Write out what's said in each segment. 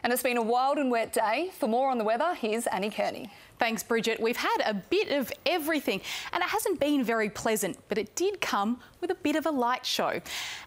And it's been a wild and wet day. For more on the weather, here's Kearney. Thanks, Bridget. We've had a bit of everything and it hasn't been very pleasant, but it did come with a bit of a light show.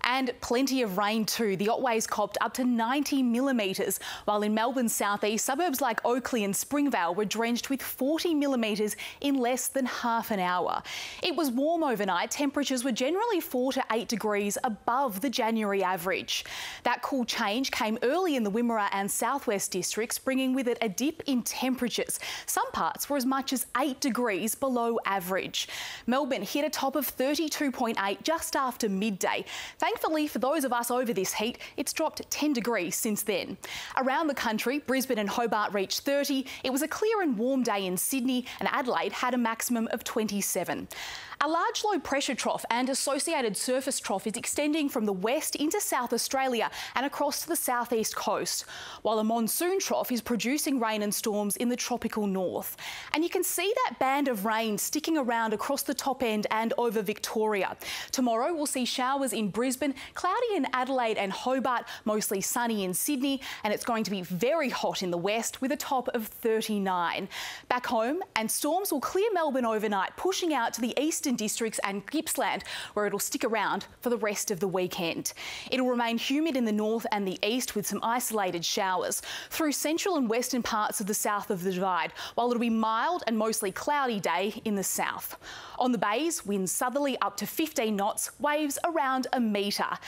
And plenty of rain too. The Otways copped up to 90 millimetres, while in Melbourne's southeast, suburbs like Oakley and Springvale were drenched with 40 millimetres in less than half an hour. It was warm overnight. Temperatures were generally 4 to 8 degrees above the January average. That cool change came early in the Wimmera and southwest districts, bringing with it a dip in temperatures. Some parts were as much as 8 degrees below average. Melbourne hit a top of 32.8 just after midday. Thankfully, for those of us over this heat, it's dropped 10 degrees since then. Around the country, Brisbane and Hobart reached 30. It was a clear and warm day in Sydney, and Adelaide had a maximum of 27. A large low pressure trough and associated surface trough is extending from the west into South Australia and across to the southeast coast, while a monsoon trough is producing rain and storms in the tropical north. And you can see that band of rain sticking around across the top end and over Victoria. Tomorrow we'll see showers in Brisbane, cloudy in Adelaide and Hobart, mostly sunny in Sydney, and it's going to be very hot in the west with a top of 39. Back home, and storms will clear Melbourne overnight, pushing out to the eastern districts and Gippsland, where it'll stick around for the rest of the weekend. It'll remain humid in the north and the east with some isolated showers through central and western parts of the south of the Divide, while it'll be mild and mostly cloudy day in the south. On the bays, winds southerly up to 15 knots, waves around a metre.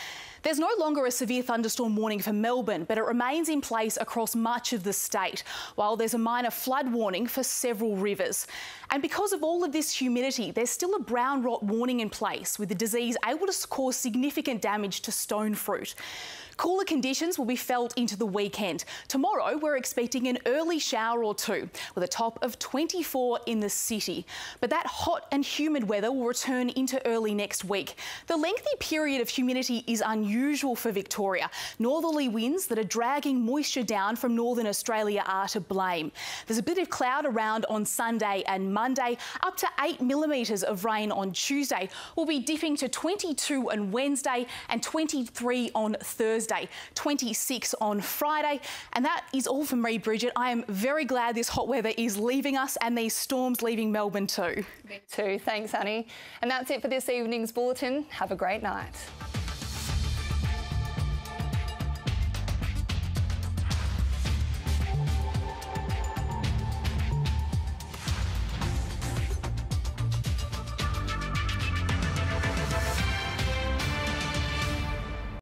There's no longer a severe thunderstorm warning for Melbourne, but it remains in place across much of the state, while there's a minor flood warning for several rivers. And because of all of this humidity, there's still a brown rot warning in place, with the disease able to cause significant damage to stone fruit. Cooler conditions will be felt into the weekend. Tomorrow, we're expecting an early shower or two, with a top of 24 in the city. But that hot and humid weather will return into early next week. The lengthy period of humidity is unusual for Victoria. Northerly winds that are dragging moisture down from northern Australia are to blame. There's a bit of cloud around on Sunday and Monday, up to 8 millimetres of rain on Tuesday. We'll be dipping to 22 on Wednesday and 23 on Thursday. 26 on Friday. And that is all from me, Bridget. I am very glad this hot weather is leaving us and these storms leaving Melbourne too. Me too. Thanks, Annie. And that's it for this evening's bulletin. Have a great night.